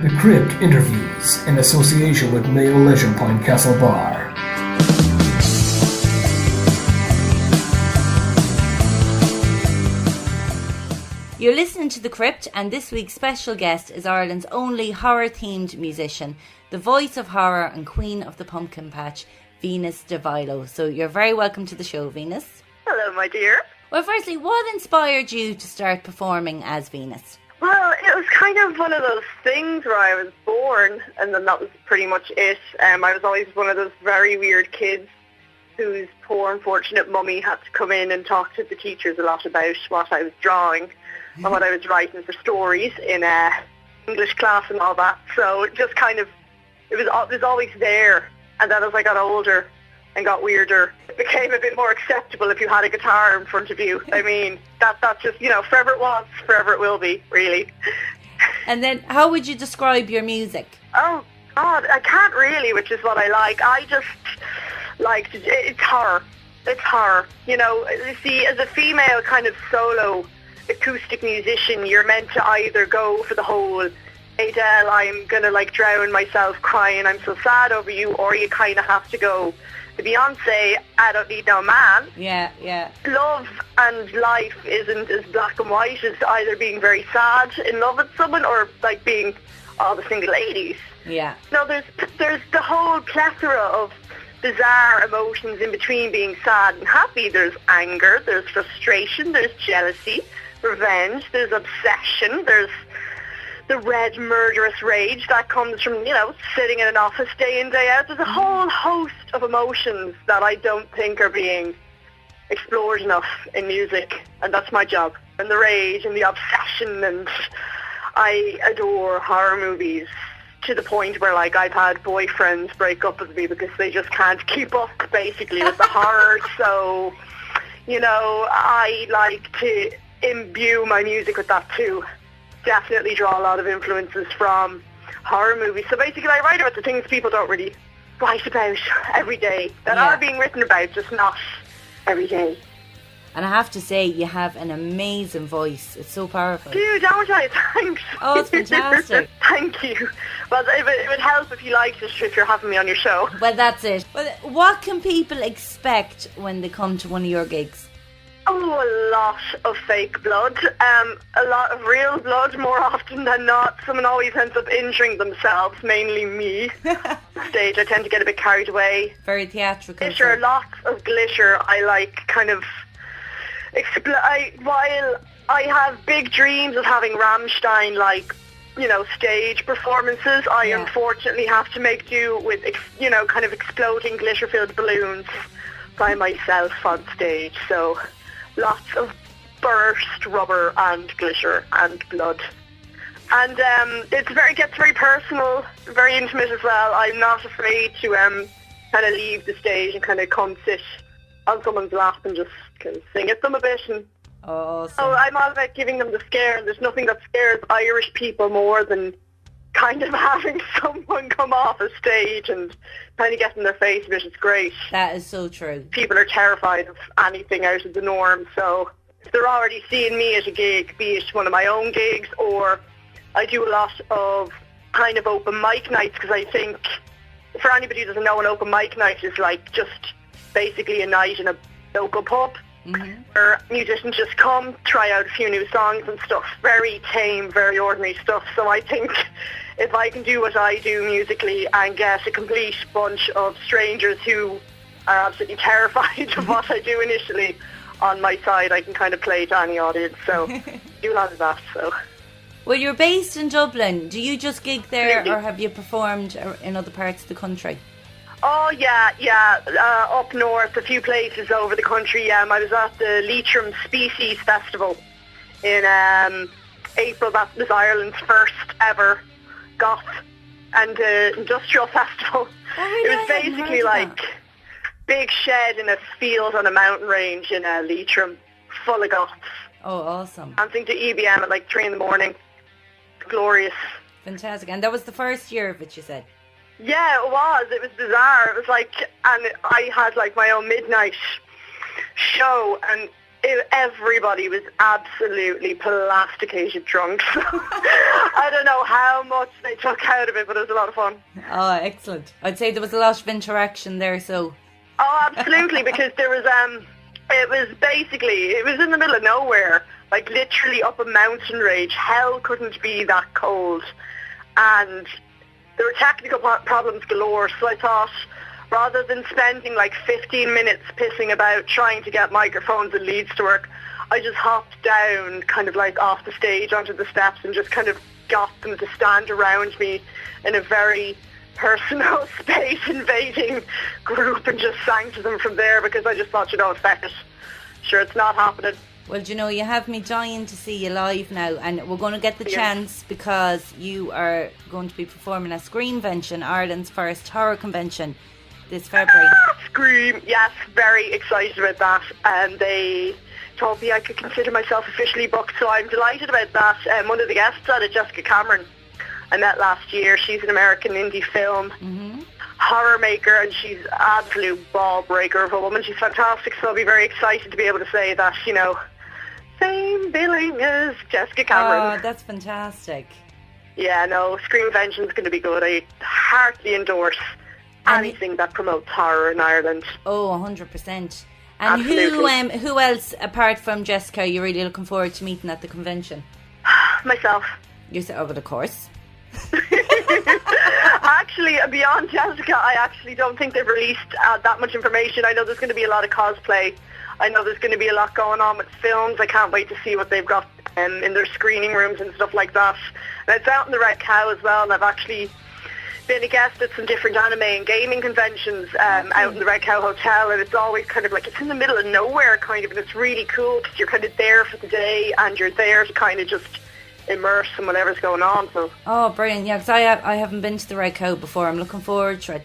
The Crypt interviews in association with Mayo Leisure Point Castle Bar. You're listening to The Crypt, and this week's special guest is Ireland's only horror-themed musician, the voice of horror and queen of the pumpkin patch, Venus De Vilo. So you're very welcome to the show, Venus. Hello, my dear. Well, firstly, what inspired you to start performing as Venus? Well, it was kind of one of those things where I was born, and then that was pretty much it. I was always one of those very weird kids whose poor, unfortunate mummy had to come in and talk to the teachers a lot about what I was drawing and what I was writing for stories in English class and all that. So it just kind of, it was always there. And then as I got older and got weirder, it became a bit more acceptable if you had a guitar in front of you. I mean, that's just, forever it was, forever it will be, really. And then how would you describe your music? Oh, God, I can't really, which is what I like. I just like, it's horror. It's horror. You see, as a female kind of solo acoustic musician, you're meant to either go for the whole Adele, I'm going to drown myself crying, I'm so sad over you, or you kind of have to go the Beyonce, I don't need no man. Yeah. Love and life isn't as black and white as either being very sad in love with someone or being all the single ladies. Yeah. No, there's the whole plethora of bizarre emotions in between being sad and happy. There's anger, there's frustration, there's jealousy, revenge, there's obsession, there's the red murderous rage that comes from, sitting in an office day in, day out. There's a whole host of emotions that I don't think are being explored enough in music, and that's my job. And the rage and the obsession, and I adore horror movies to the point where, I've had boyfriends break up with me because they just can't keep up, basically, with the horror. So, I like to imbue my music with that too. Definitely draw a lot of influences from horror movies. So basically I write about the things people don't really write about every day, that are being written about, just not every day. And I have to say, you have an amazing voice. It's so powerful. Dude, don't I? Thanks. Oh, it's fantastic. Thank you. Well, it would help if you liked it, if you're having me on your show. Well, that's it. Well, what can people expect when they come to one of your gigs? Oh, a lot of fake blood. A lot of real blood, more often than not. Someone always ends up injuring themselves, mainly me. Stage, I tend to get a bit carried away. Very theatrical. Glitter, lots of glitter. I like kind of... while I have big dreams of having Rammstein, stage performances, I unfortunately have to make do with, kind of exploding glitter-filled balloons by myself on stage. So... lots of burst rubber and glitter and blood. And it gets very personal, very intimate as well. I'm not afraid to kind of leave the stage and kind of come sit on someone's lap and just kind of sing at them a bit. And awesome. so I'm all about giving them the scare, and there's nothing that scares Irish people more than kind of having someone come off a stage and kind of get in their face a bit. It's great. That is so true. People are terrified of anything out of the norm, so if they're already seeing me at a gig, be it one of my own gigs, or I do a lot of kind of open mic nights, because I think, for anybody who doesn't know, an open mic night is just basically a night in a local pub. Mm-hmm. Where musicians just come, try out a few new songs and stuff. Very tame, very ordinary stuff. So I think if I can do what I do musically and get a complete bunch of strangers who are absolutely terrified of what I do initially on my side, I can kind of play to any audience. So do a lot of that. So. Well, you're based in Dublin. Do you just gig there, Absolutely. or have you performed in other parts of the country? Oh, yeah. Up north, a few places over the country. I was at the Leitrim Species Festival in April. That was Ireland's first ever goth and industrial festival. Oh, really? It was basically big shed in a field on a mountain range in Leitrim, full of goths. Oh, awesome. Dancing to EBM at 3 a.m. Glorious. Fantastic. And that was the first year of it, you said? Yeah, it was. It was bizarre. It was and I had my own midnight show, and everybody was absolutely plasticated drunk. So, I don't know know how much they took out of it, but it was a lot of fun. Oh, excellent. I'd say there was a lot of interaction there, so... Oh, absolutely, because there was, it was in the middle of nowhere, like literally up a mountain range. Hell couldn't be that cold. And there were technical problems galore, so I thought, rather than spending like 15 minutes pissing about trying to get microphones and leads to work, I just hopped down kind of like off the stage onto the steps and just kind of got them to stand around me in a very personal space invading group and just sang to them from there, because I just thought, feck it. Sure, it's not happening. Well, you have me dying to see you live now, and we're going to get the chance because you are going to be performing at Screenvention, Ireland's first horror convention this February. Scream! Yes, very excited about that. And they told me I could consider myself officially booked, so I'm delighted about that. One of the guests on it, Jessica Cameron, I met last year. She's an American indie film horror maker, and she's an absolute ball breaker of a woman. She's fantastic, so I'll be very excited to be able to say that, same billing as Jessica Cameron. Oh, that's fantastic. Yeah, no, Screenvention's going to be good. I heartily endorse anything that promotes horror in Ireland. Oh, 100%. And Absolutely. who else, apart from Jessica, are you really looking forward to meeting at the convention? Myself. Oh, but of course. Actually, beyond Jessica, I actually don't think they've released that much information. I know there's going to be a lot of cosplay. I know there's going to be a lot going on with films. I can't wait to see what they've got in their screening rooms and stuff like that. And it's out in the Red Cow as well, and I've actually been a guest at some different anime and gaming conventions out in the Red Cow Hotel, and it's always kind of like, it's in the middle of nowhere kind of, and it's really cool because you're kind of there for the day and you're there to kind of just immerse in whatever's going on. So. Oh, brilliant. Yeah, because I haven't been to the Red Cow before. I'm looking forward to it.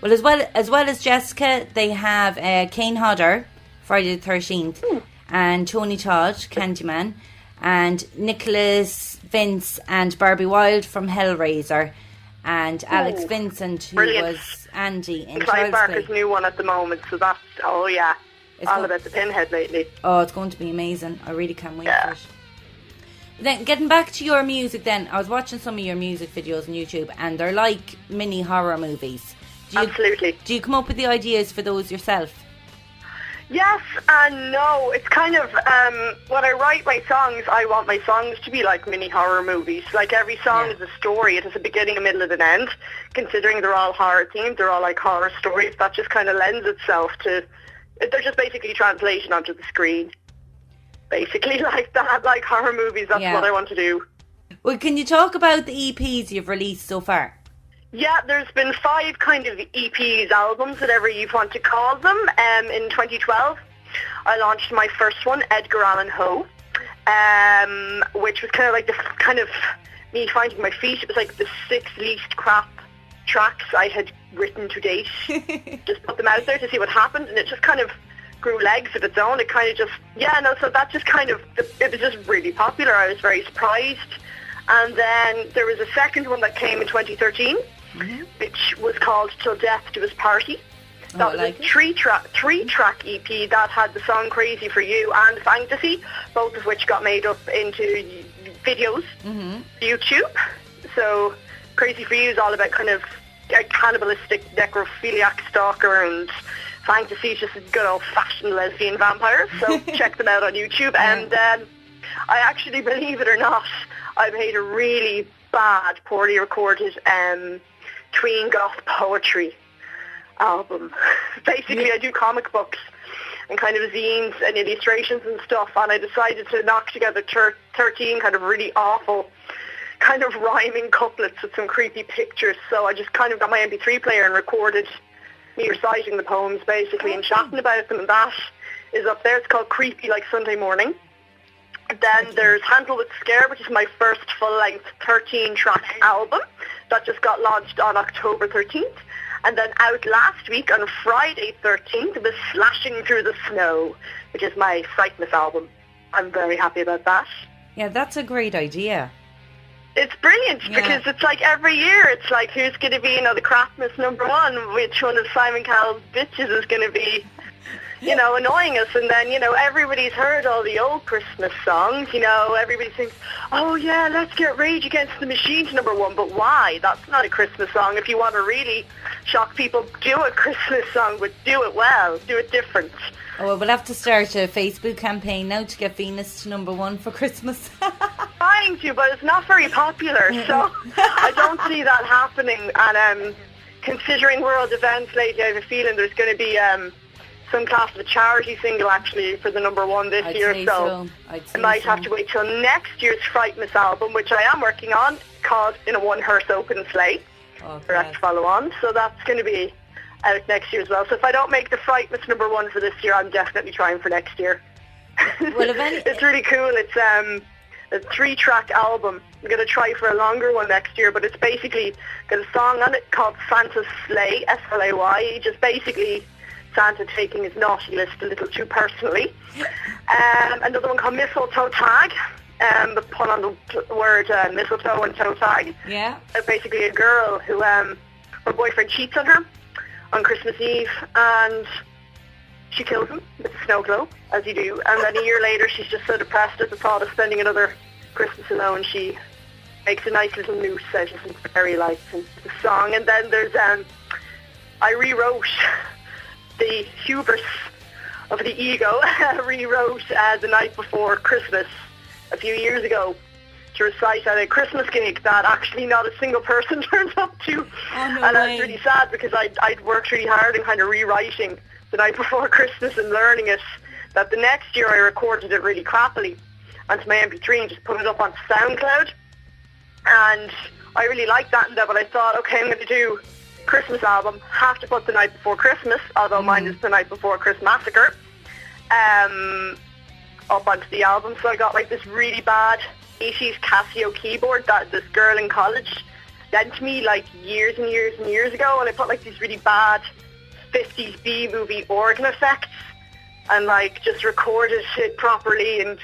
Well, as well as Jessica, they have Kane Hodder, Friday the 13th, and Tony Todd, Candyman, and Nicholas Vince and Barbie Wilde from Hellraiser, and Alex Vincent, who was Andy in Clive Child's Barker's Play. new one at the moment, so that's, it's all about the Pinhead lately. Oh, it's going to be amazing. I really can't wait for it. Then getting back to your music then, I was watching some of your music videos on YouTube, and they're like mini horror movies. Absolutely. Do you come up with the ideas for those yourself? Yes and no. It's kind of, when I write my songs, I want my songs to be like mini horror movies. Like every song is a story. It has a beginning, a middle and an end. Considering they're all horror themed, they're all like horror stories. That just kind of lends itself to, they're just basically translation onto the screen. Basically like that, like horror movies, that's what I want to do. Well, can you talk about the EPs you've released so far? Yeah, there's been 5 kind of EPs, albums, whatever you want to call them. In 2012, I launched my first one, Edgar Allan Poe, which was kind of like the kind of me finding my feet. It was like the 6 least crap tracks I had written to date. Just put them out there to see what happened, and it just kind of grew legs of its own. It kind of just, so that just kind of, it was just really popular. I was very surprised. And then there was a second one that came in 2013, which was called Till Death Do Us Party. That was a three-track EP that had the song Crazy For You and Fantasy, both of which got made up into videos, YouTube. So Crazy For You is all about kind of a cannibalistic necrophiliac stalker, and Fantasy is just a good old-fashioned lesbian vampire. So check them out on YouTube. And I actually, believe it or not, I made a really bad, poorly recorded tween goth poetry album. Basically, I do comic books and kind of zines and illustrations and stuff, and I decided to knock together 13 kind of really awful kind of rhyming couplets with some creepy pictures. So I just kind of got my MP3 player and recorded me reciting the poems, basically, and chatting about them, and that is up there. It's called Creepy Like Sunday Morning. Then there's Handle With Scare, which is my first full-length 13-track album that just got launched on October 13th. And then out last week on Friday 13th was Slashing Through the Snow, which is my Frightenous album. I'm very happy about that. Yeah, that's a great idea. It's brilliant because it's like every year it's like, who's going to be, the Crapmas #1? Which one of Simon Cowell's bitches is going to be annoying us. And then, everybody's heard all the old Christmas songs. Everybody thinks, oh yeah, let's get Rage Against the Machine to number one. But why? That's not a Christmas song. If you want to really shock people, do a Christmas song, but do it well, do it different. Oh, well, we'll have to start a Facebook campaign now to get Venus to number one for Christmas. Trying to, but it's not very popular, so I don't see that happening. And considering world events lately, I have a feeling there's going to be some class of a charity single actually for the number one this year. So I might have to wait till next year's Frightmas album, which I am working on, called In a One Hearse Open Sleigh. Direct follow on. So that's going to be out next year as well. So if I don't make the Frightmas number one for this year, I'm definitely trying for next year. Well, it's really cool. It's a 3-track album. I'm going to try for a longer one next year, but it's basically got a song on it called Santa's Sleigh, S-L-A-Y, just basically Santa taking his naughty list a little too personally. Another one called Mistletoe Tag, the pun on the word mistletoe and toe tag. Yeah. Basically a girl who, her boyfriend cheats on her on Christmas Eve, and she kills him with a snow globe, as you do. And then a year later, she's just so depressed at the thought of spending another Christmas alone, she makes a nice little noose out of some fairy lights and the song. And then there's, I rewrote the hubris of the ego, rewrote The Night Before Christmas a few years ago to recite at a Christmas gig that actually not a single person turned up to. Oh, no and way. I was really sad because I'd worked really hard in kind of rewriting The Night Before Christmas and learning it, that the next year I recorded it really crappily onto my MP3 and just put it up on SoundCloud. And I really liked that, but I thought, okay, I'm going to do Christmas album, have to put The Night Before Christmas, although mine is The Night Before Christmas Massacre, up onto the album. So I got like this really bad 80s Casio keyboard that this girl in college lent to me like years and years and years ago, and I put like these really bad 50s B-movie organ effects and like just recorded it properly, and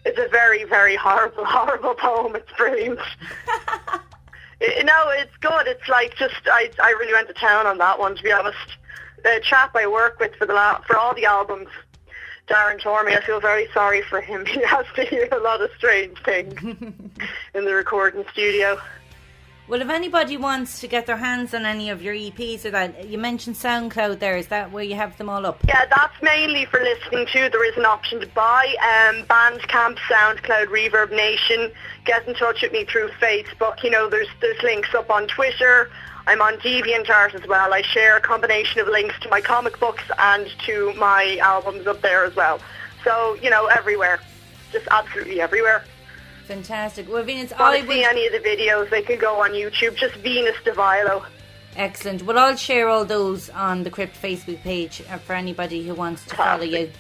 it's a very, very horrible, horrible poem. It's brilliant. It's good. It's like just, I really went to town on that one, to be honest. The chap I work with for all the albums, Darren Tormey, I feel very sorry for him. He has to hear a lot of strange things in the recording studio. Well, if anybody wants to get their hands on any of your EPs or that, you mentioned SoundCloud there, is that where you have them all up? Yeah, that's mainly for listening to. There is an option to buy. Bandcamp, SoundCloud, Reverb Nation. Get in touch with me through Facebook. There's links up on Twitter. I'm on DeviantArt as well. I share a combination of links to my comic books and to my albums up there as well. So, everywhere. Just absolutely everywhere. Fantastic. Well, Venus, if you want to see any of the videos, they can go on YouTube. Just Venus De Vilo. Excellent. Well, I'll share all those on the Crypt Facebook page for anybody who wants to follow you.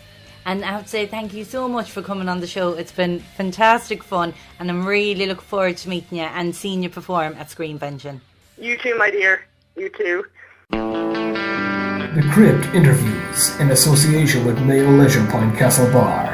And I have to say thank you so much for coming on the show. It's been fantastic fun, and I'm really looking forward to meeting you and seeing you perform at Screenvention. You too, my dear. You too. The Crypt interviews in association with Mayo Leisure Point Castle Bar.